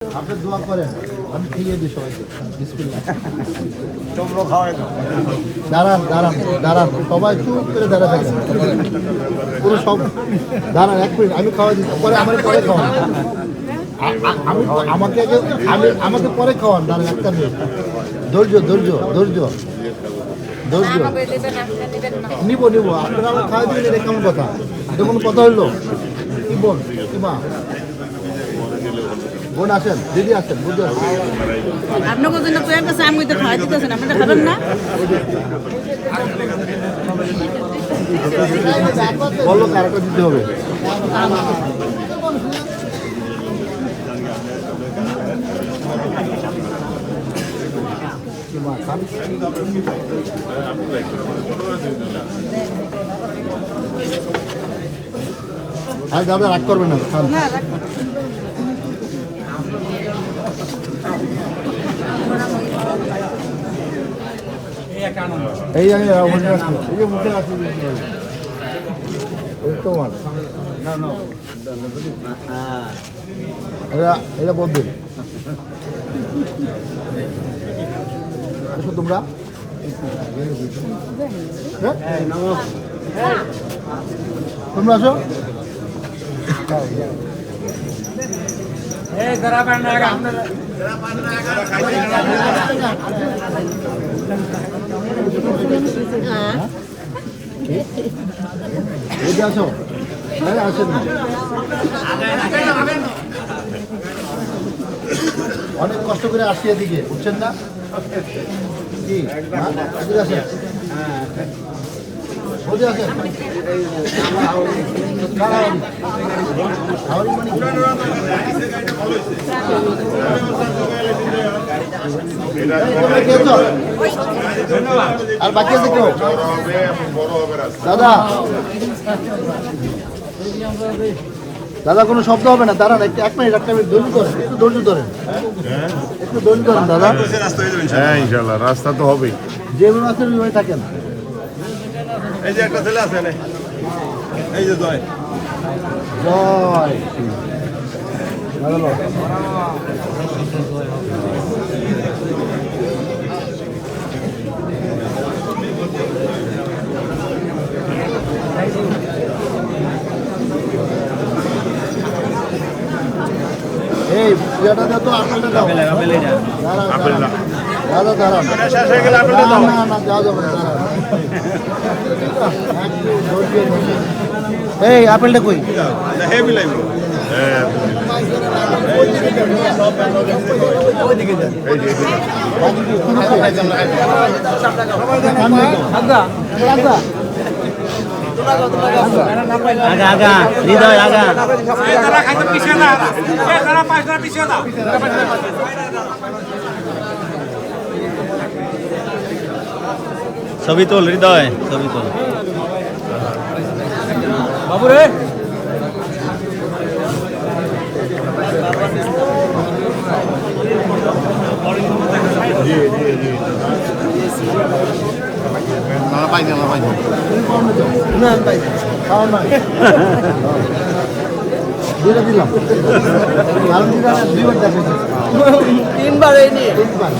আপনি দোয়া করেন, আমি খেয়ে দিই সবাইকে। বিসমিল্লাহ। দাঁড়ান দাঁড়ান দাঁড়ান, সবাই চুপ করে দাঁড়া থাকেন। পুরো সব দাঁড়ান, 1 মিনিট, আমি খাওয়াই দিই, পরে আমার পরে খাওয়ান। আমি আমাকে পরে খাওয়ান, দাঁড়ান 1 মিনিট। ধৈর্য ধৈর্য ধৈর্য ধৈর্য। নিবো নিবো, আপনারা আমার খাওয়াই দিবেন, এটা কেমন কথা? এটা কোনো কথা হইলো? কি বোন, কি মা, বোন আসেন, দিদি আসেন, বুঝতে আপনার জন্য কোয়ের কাছে আমি তো খাওয়াই দিতেছেন, আপনারা খাবেন না? বলো কারাটা দিতে হবে। আর দাদা রাগ করবেন না, খান। এই আমি মুখে রাখবো, এই যে মুখে রাখবো তোমার, এটা বলবে তোমরা তোমরা আসো। আসো, আসেন না, অনেক কষ্ট করে আসছি এদিকে, বুঝছেন না কি? আসেন বলতে আসেন। আর বাকি আছে কেউ? দাদা দাদা কোনো শব্দ হবে না, দাঁড়ান 1 মিনিট, 1 মিনিট ধৈর্য ধরেন, একটু ধৈর্য ধরেন, একটু ধৈর্য ধরেন দাদা। হ্যাঁ ইনশাল্লাহ, রাস্তা তো হবেই। যে কোনো আছে ওইভাবে থাকেন। এই যে একটা ছেলে আছে, এই যে জয় জয় এই পূজাটা তো আপেলটা দাও। দাদা দাঁড়ান, না না যাওয়া যাবে না, এই আপেলটা কই? আগা হৃদয় আগা ছবি তোল, হৃদয় ছবি তোল বাবু রে। দুইটা দিলাম, 3বার এই নিয়ে 3বার